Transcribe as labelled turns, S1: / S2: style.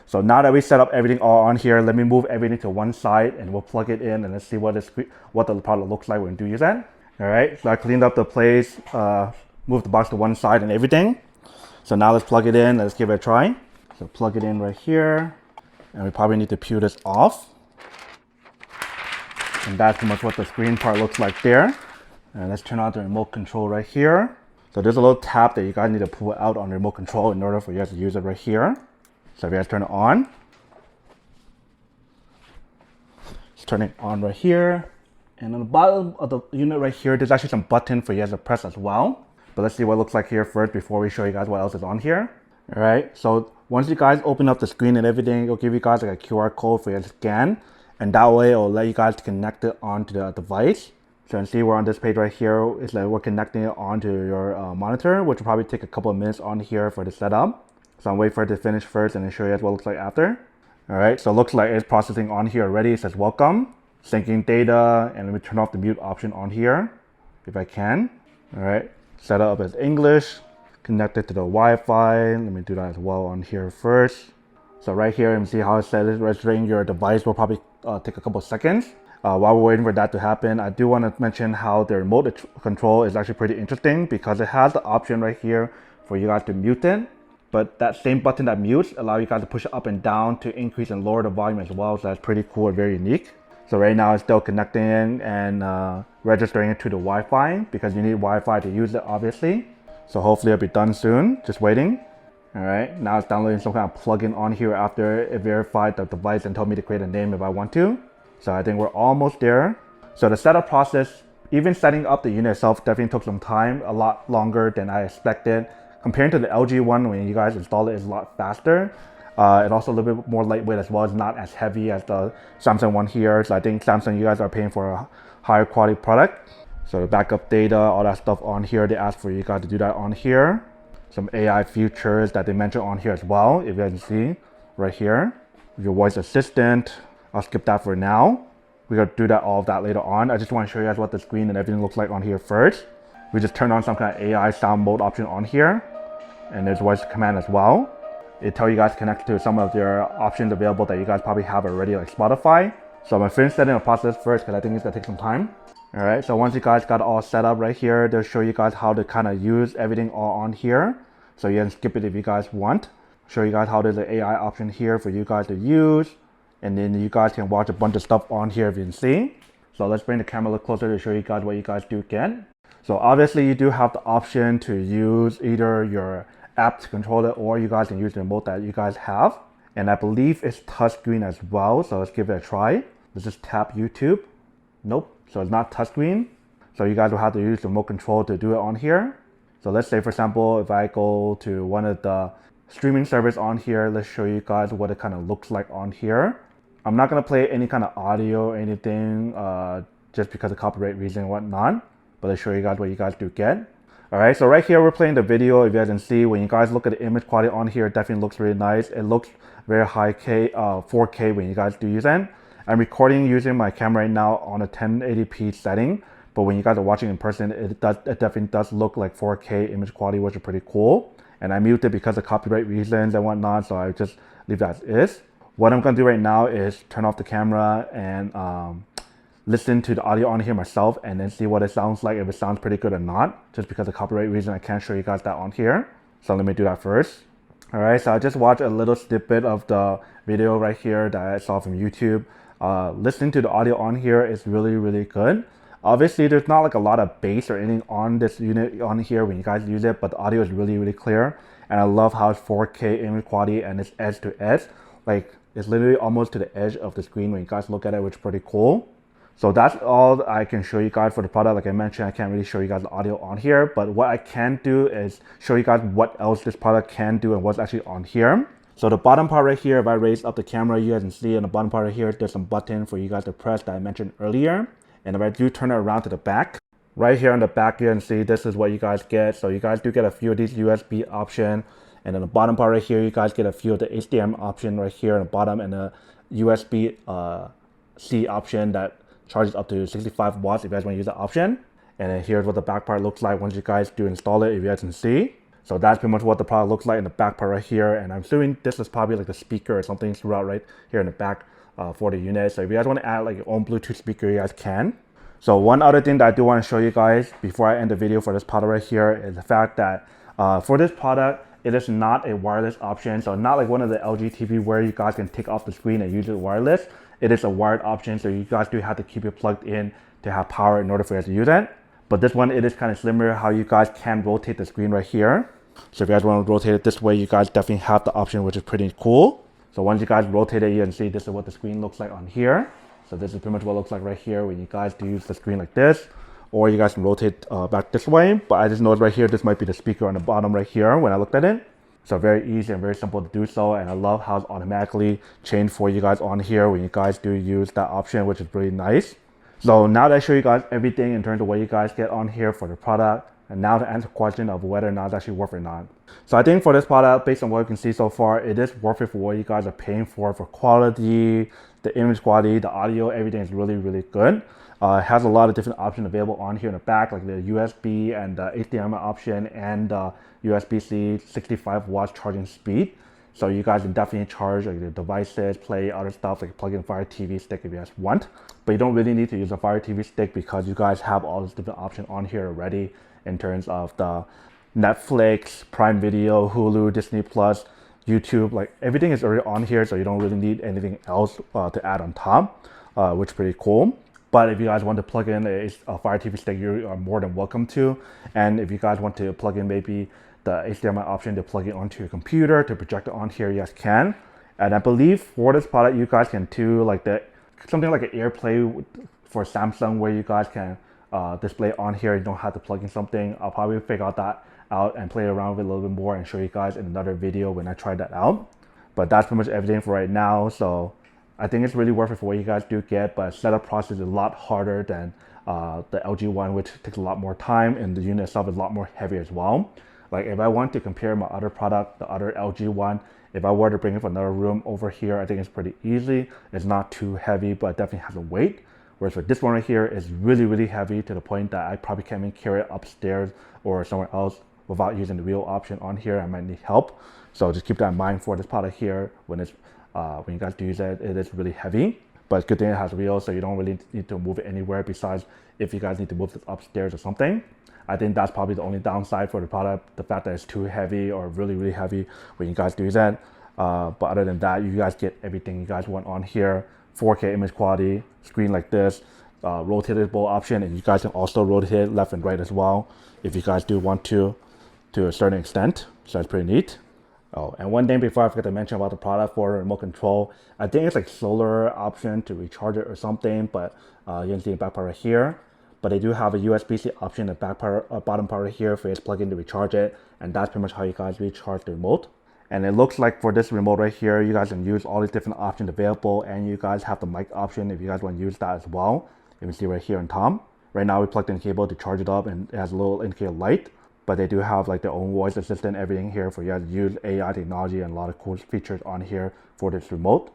S1: So now that we set up everything all on here, let me move everything to one side and we'll plug it in and let's see what the product looks like when we do use that. All right, so I cleaned up the place, moved the box to one side and everything. So now let's plug it in, let's give it a try. So plug it in right here, and we probably need to peel this off. And that's pretty much what the screen part looks like there. And let's turn on the remote control right here. So there's a little tab that you guys need to pull out on the remote control in order for you guys to use it right here. So if you guys turn it on, let's turn it on right here. And on the bottom of the unit right here, there's actually some button for you guys to press as well. But let's see what it looks like here first before we show you guys what else is on here. All right, so once you guys open up the screen and everything, it'll give you guys like a QR code for you to scan. And that way it'll let you guys connect it onto the device. So you can see we're on this page right here. It's like we're connecting it onto your monitor, which will probably take a couple of minutes on here for the setup. So I'm waiting for it to finish first and then show you guys what it looks like after. All right, so it looks like it's processing on here already. It says welcome, syncing data, and let me turn off the mute option on here if I can. All right, set up as English, connected to the Wi-Fi. Let me do that as well on here first. So right here, you can see how it says registering your device will probably take a couple of seconds. While we're waiting for that to happen, I do want to mention how the remote control is actually pretty interesting because it has the option right here for you guys to mute it. But that same button that mutes allows you guys to push it up and down to increase and lower the volume as well. So that's pretty cool and very unique. So right now it's still connecting and registering it to the Wi-Fi because you need Wi-Fi to use it obviously. So hopefully it'll be done soon, just waiting. All right, now it's downloading some kind of plugin on here after it verified the device and told me to create a name if I want to. So I think we're almost there. So the setup process, even setting up the unit itself definitely took some time, a lot longer than I expected. Compared to the LG one, when you guys install it, it's a lot faster. It's also a little bit more lightweight as well. It's not as heavy as the Samsung one here. So I think Samsung, you guys are paying for a higher quality product. So the backup data, all that stuff on here, they ask for you guys to do that on here. Some AI features that they mention on here as well, if you guys can see right here. Your voice assistant, I'll skip that for now. We're gonna do all of that later on. I just want to show you guys what the screen and everything looks like on here first. We just turned on some kind of AI sound mode option on here. And there's voice command as well. It tells you guys to connect to some of their options available that you guys probably have already, like Spotify. So I'm gonna finish setting the process first because I think it's gonna take some time. All right, so once you guys got it all set up right here, they'll show you guys how to kind of use everything all on here. So you can skip it if you guys want. Show you guys how there's an AI option here for you guys to use. And then you guys can watch a bunch of stuff on here if you can see. So let's bring the camera a little closer to show you guys what you guys do get. So obviously you do have the option to use either your app to control it or you guys can use the remote that you guys have. And I believe it's touchscreen as well. So let's give it a try. Let's just tap YouTube. Nope, so it's not touchscreen. So you guys will have to use the remote control to do it on here. So let's say for example, if I go to one of the streaming service on here, let's show you guys what it kind of looks like on here. I'm not gonna play any kind of audio or anything just because of copyright reason and whatnot, but let's show you guys what you guys do get. All right, so right here we're playing the video. If you guys can see, when you guys look at the image quality on here, it definitely looks really nice. It looks very high 4K when you guys do use it. I'm recording using my camera right now on a 1080p setting, but when you guys are watching in person, it definitely does look like 4K image quality, which is pretty cool. And I muted because of copyright reasons and whatnot, so I just leave that as is. What I'm gonna do right now is turn off the camera and listen to the audio on here myself and then see what it sounds like, if it sounds pretty good or not. Just because of copyright reason, I can't show you guys that on here. So let me do that first. All right, so I just watched a little snippet of the video right here that I saw from YouTube. Listening to the audio on here is really, really good. Obviously, there's not like a lot of bass or anything on this unit on here when you guys use it, but the audio is really, really clear. And I love how it's 4K image quality and it's edge to edge. Like, it's literally almost to the edge of the screen when you guys look at it, which is pretty cool. So that's all I can show you guys for the product. Like I mentioned, I can't really show you guys the audio on here, but what I can do is show you guys what else this product can do and what's actually on here. So the bottom part right here, if I raise up the camera, you guys can see on the bottom part right here, there's some button for you guys to press that I mentioned earlier. And if I do turn it around to the back, right here on the back, you can see this is what you guys get. So you guys do get a few of these USB option. And then the bottom part right here, you guys get a few of the HDMI option right here on the bottom and the USB-C option that charges up to 65 watts if you guys want to use that option. And then here's what the back part looks like once you guys do install it, if you guys can see. So that's pretty much what the product looks like in the back part right here. And I'm assuming this is probably like the speaker or something throughout right here in the back for the unit. So if you guys want to add like your own Bluetooth speaker, you guys can. So one other thing that I do want to show you guys before I end the video for this product right here is the fact that for this product, it is not a wireless option. So not like one of the LG TV where you guys can take off the screen and use it wireless. It is a wired option, so you guys do have to keep it plugged in to have power in order for you guys to use it. But this one, it is kind of slimmer how you guys can rotate the screen right here. So if you guys want to rotate it this way, you guys definitely have the option, which is pretty cool. So once you guys rotate it, you can see this is what the screen looks like on here. So this is pretty much what it looks like right here when you guys do use the screen like this, or you guys can rotate back this way. But I just noticed right here, this might be the speaker on the bottom right here when I looked at it. So very easy and very simple to do so. And I love how it's automatically changed for you guys on here when you guys do use that option, which is really nice. So now that I show you guys everything in terms of what you guys get on here for the product, and now to answer the question of whether or not it's actually worth it or not. So I think for this product, based on what you can see so far, it is worth it for what you guys are paying for quality, the image quality, the audio, everything is really, really good. It has a lot of different options available on here in the back, like the USB and the HDMI option and USB-C 65 watts charging speed. So you guys can definitely charge like the devices, play other stuff like plug in Fire TV stick if you guys want. But you don't really need to use a Fire TV stick because you guys have all these different options on here already in terms of the Netflix, Prime Video, Hulu, Disney Plus, YouTube, like everything is already on here, so you don't really need anything else to add on top, which is pretty cool. But if you guys want to plug in a Fire TV stick, you are more than welcome to. And if you guys want to plug in maybe the HDMI option to plug it onto your computer to project it on here, you guys can. And I believe for this product, you guys can do like something like an AirPlay for Samsung where you guys can display on here. You don't have to plug in something. I'll probably figure that out and play around with it a little bit more and show you guys in another video when I try that out. But that's pretty much everything for right now. So I think it's really worth it for what you guys do get, but setup process is a lot harder than the LG one, which takes a lot more time, and the unit itself is a lot more heavy as well. Like if I want to compare my other product, the other LG one, if I were to bring it from another room over here, I think it's pretty easy. It's not too heavy, but it definitely has a weight. Whereas for this one right here is really, really heavy to the point that I probably can't even carry it upstairs or somewhere else without using the wheel option on here. I might need help. So just keep that in mind for this product here. When you guys do use it, it is really heavy. But it's good thing it has wheels, so you don't really need to move it anywhere besides if you guys need to move this upstairs or something. I think that's probably the only downside for the product, the fact that it's too heavy or really, really heavy when you guys do that. But other than that, you guys get everything you guys want on here. 4K image quality, screen like this, rotatable option, and you guys can also rotate it left and right as well if you guys do want to a certain extent. So that's pretty neat. Oh, and one thing before I forget to mention about the product for remote control, I think it's like solar option to recharge it or something, but you can see the back part right here. But they do have a USB-C option in the back part, bottom part right here for you to plug in to recharge it, and that's pretty much how you guys recharge the remote. And it looks like for this remote right here, you guys can use all these different options available, and you guys have the mic option if you guys want to use that as well. You can see right here on top. Right now we plugged in the cable to charge it up, and it has a little indicator light. But they do have like their own voice assistant, everything here for you guys to use AI technology and a lot of cool features on here for this remote.